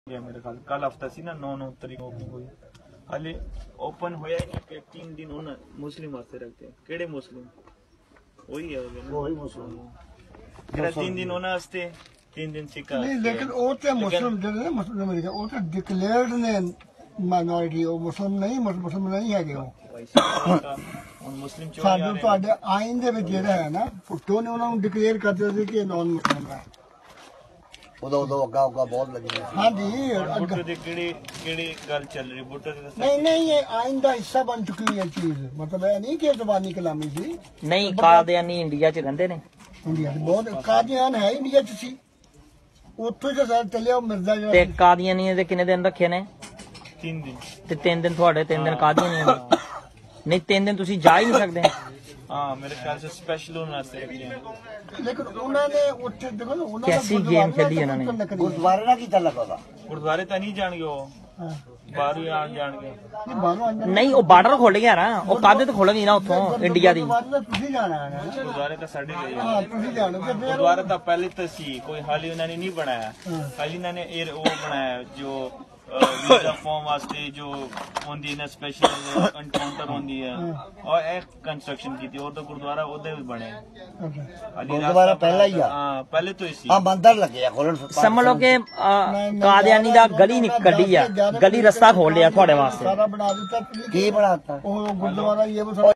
मेरे ख्याल कल हफ्ता सी ना 9 तारीख ओपनिंग हुई हाले ओपन होया नहीं कि 3 दिन उन मुस्लिम वास्ते रखते हैं केड़े मुस्लिम वही है वही मुस्लिम केड़ा 3 दिन होना वास्ते 3 दिन सिक्का नहीं लेकिन वो तो मुस्लिम जो है मुस्लिम अमेरिका वो तो डिक्लेयर्ड ने माइनॉरिटी वो मुस्लिम नहीं है वो मुस्लिम ਸਾਡੇ ਤੁਹਾਡੇ ਆਇਨ ਦੇ ਵਿੱਚ ਜਿਹੜਾ ਹੈ ਨਾ ਪੁੱਟੋ ਨੇ ਉਹਨਾਂ ਨੂੰ ਡਿਕਲੇਅਰ ਕਰ ਦਿੱਤਾ ਸੀ ਕਿ ਨੌਨ ਮੁਸਲਿਮ ਹੈ ਉਦੋਂ ਅੱਗਾ ਬਹੁਤ ਲੱਗੀ ਹਾਂਜੀ ਬੁੱਟੋ ਦੇ ਕਿਹੜੀ ਗੱਲ ਚੱਲ ਰਹੀ ਬੁੱਟੋ ਦੇ ਨਹੀਂ ਇਹ ਆਇਨ ਦਾ ਹਿੱਸਾ ਬਣ ਚੁੱਕੀ ਹੈ ਚੀਜ਼ ਮਤਲਬ ਇਹ ਨਹੀਂ ਕਿ ਜ਼ਬਾਨੀ ਕਲਾਮੀ ਸੀ ਨਹੀਂ ਕਾਦੀਆਨੀ ਇੰਡੀਆ 'ਚ ਰਹਿੰਦੇ ਨੇ ਇੰਡੀਆ ਦੇ ਬਹੁਤ ਕਾਦੀਆਨ ਹੈ ਇੰਡੀਆ 'ਚ ਸੀ ਉੱਥੋਂ ਹੀ ਤਾਂ ਚੱਲਿਆ ਮਿਰਜ਼ਾ ਜਿਹੜਾ ਤੇ ਕਾਦੀਆਨੀ ਦੇ ਕਿੰਨੇ ਦਿਨ ਰੱਖੇ ਨੇ 3 ਦਿਨ ਤੇ 3 ਦਿਨ ਤੁਹਾਡੇ 3 ਦਿਨ ਕਾਦੀਆਨੀ ਦੇ नहीं 3 दिन तुसी जा ही नहीं सकते हाँ मेरे ख्याल से स्पेशल होना चाहिए लेकिन उन्होंने उत्थे देखो ना उन्होंने कैसी गेम खेली उन्होंने ਗੁਰਦੁਆਰੇ ਨਾਲ ਕੀ ਚੱਲਦਾ ਉਹਦਾ गुरुद्वारे तो नहीं जान गए हाँ। बाहर ही आन जान गए नहीं वो बार्डर खोल गया ना वो कादे तो खोल गई ना उतो इंडिया दी ਤੁਸੀਂ ਜਾਣਾ ਹੈ ਨਾ गुरुद्वारे का साढ़े ਹਾਂ ਤੁਸੀਂ ਜਾਣੋ ਤੇ ਫਿਰ गुरुद्वारा तो पहले तो सी कोई हाल ही उन्होंने नहीं बनाया हाल इन्होंने वो बनाया जो वीजा फॉर्म वास्ते जो होंदी ना स्पेशल एनकाउंटर होंदी है और एक कंस्ट्रक्शन की थी और तो गुरुद्वारा उधर भी बने ਗੁਰਦੁਆਰਾ ਪਹਿਲਾਂ ਹੀ ਆ हाँ पहले तो इसी ਆ ਮੰਦਰ ਲੱਗੇ ਆ ਖੋਲਣ समझ लो कि कादियानी दा गली निकली आ गली रास्ता खोल लिया थोड़े वास्ते ਸਾਰਾ ਬਣਾ ਦਿੱਤਾ ਕੀ ਬਣਾਤਾ ਉਹ ਗੁਰਦੁਆਰਾ ਇਹ